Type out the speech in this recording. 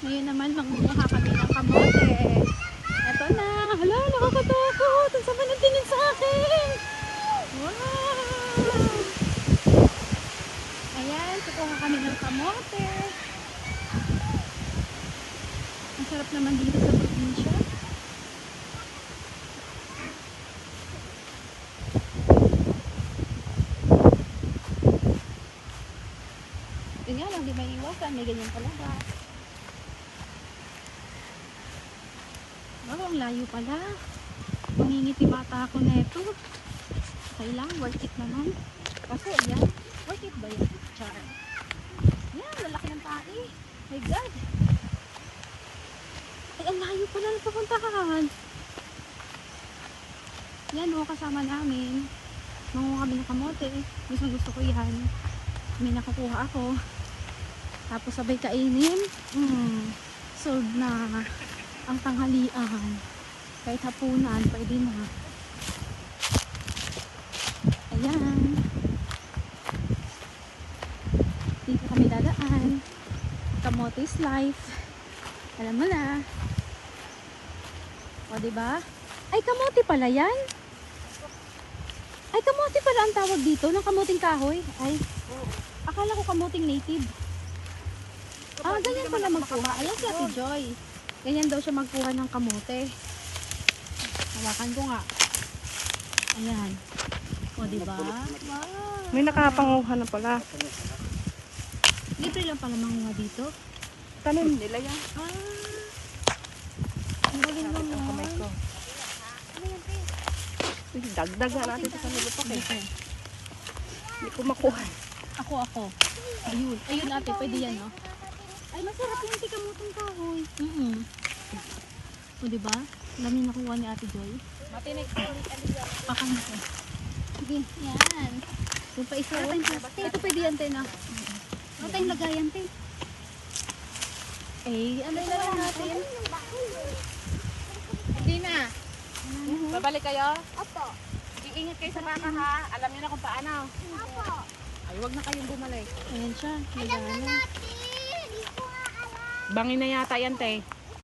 Ngayon naman, mangunguha kami ng kamote. Ito na. Hala, nakakatakot. Ang sama ng tingin sa akin. Wow! Ayan, kukuha kami ng kamote. Ang sarap naman dito sa probinsya. Yun nga lang, di may iwasan. May ganyan talaga. Wow, ang layo pala. Mangingiti bata ako na ito. Okay lang, worth it naman. Kasi yan, worth it ba yan? Char. Yan, lalaki ng tae. My God. Ay, ang layo pala na papuntahan. Yan o, kasama namin. Mangunguha kami ng kamote. Gusto ko yan. May nakukuha ako. Tapos sabay kainin. Solve na ang tanghalian. Kahit hapunan, pwede na. Ayan. Dito kami dadaan. Kamote's life. Alam mo na. O, diba? Ay, kamote pala yan? Ay, kamote pala ang tawag dito, ng kamuting kahoy. Ay, akala ko kamuting native. Ah, ganyan pala magkuha. Ayan si Ate Joy. Ganyan daw siya magkuha ng kamote. Hawakan ko nga. Ayan. O, diba? Wow. May nakapanguha na pala. Libre lang pala manguha dito. Tanim nila yan. Ang galing Ang naman. kamay ko. Dagdag na natin ito sa nilupak eh. Hindi ko makuha. Ako. Ayun. Ayun ate, pwede yan, no? Ay, masarap yung tikamutong kahoy. O, diba? Dami nakuha ni Ate Joy. Matinig. Pakan mo ko. Sige, yan. Yung pa isa. Ito pwede yan, te, na. Ano tayong lagayan, te? Eh, ano na lang natin? Hindi na. Babalik kayo? Opo. Iingat kayo sa baka ha. Alam niyo na kung paano. Opo. Ay, wag na kayong bumalik. Ayan siya. Lagana. Bangin na yata yan, te.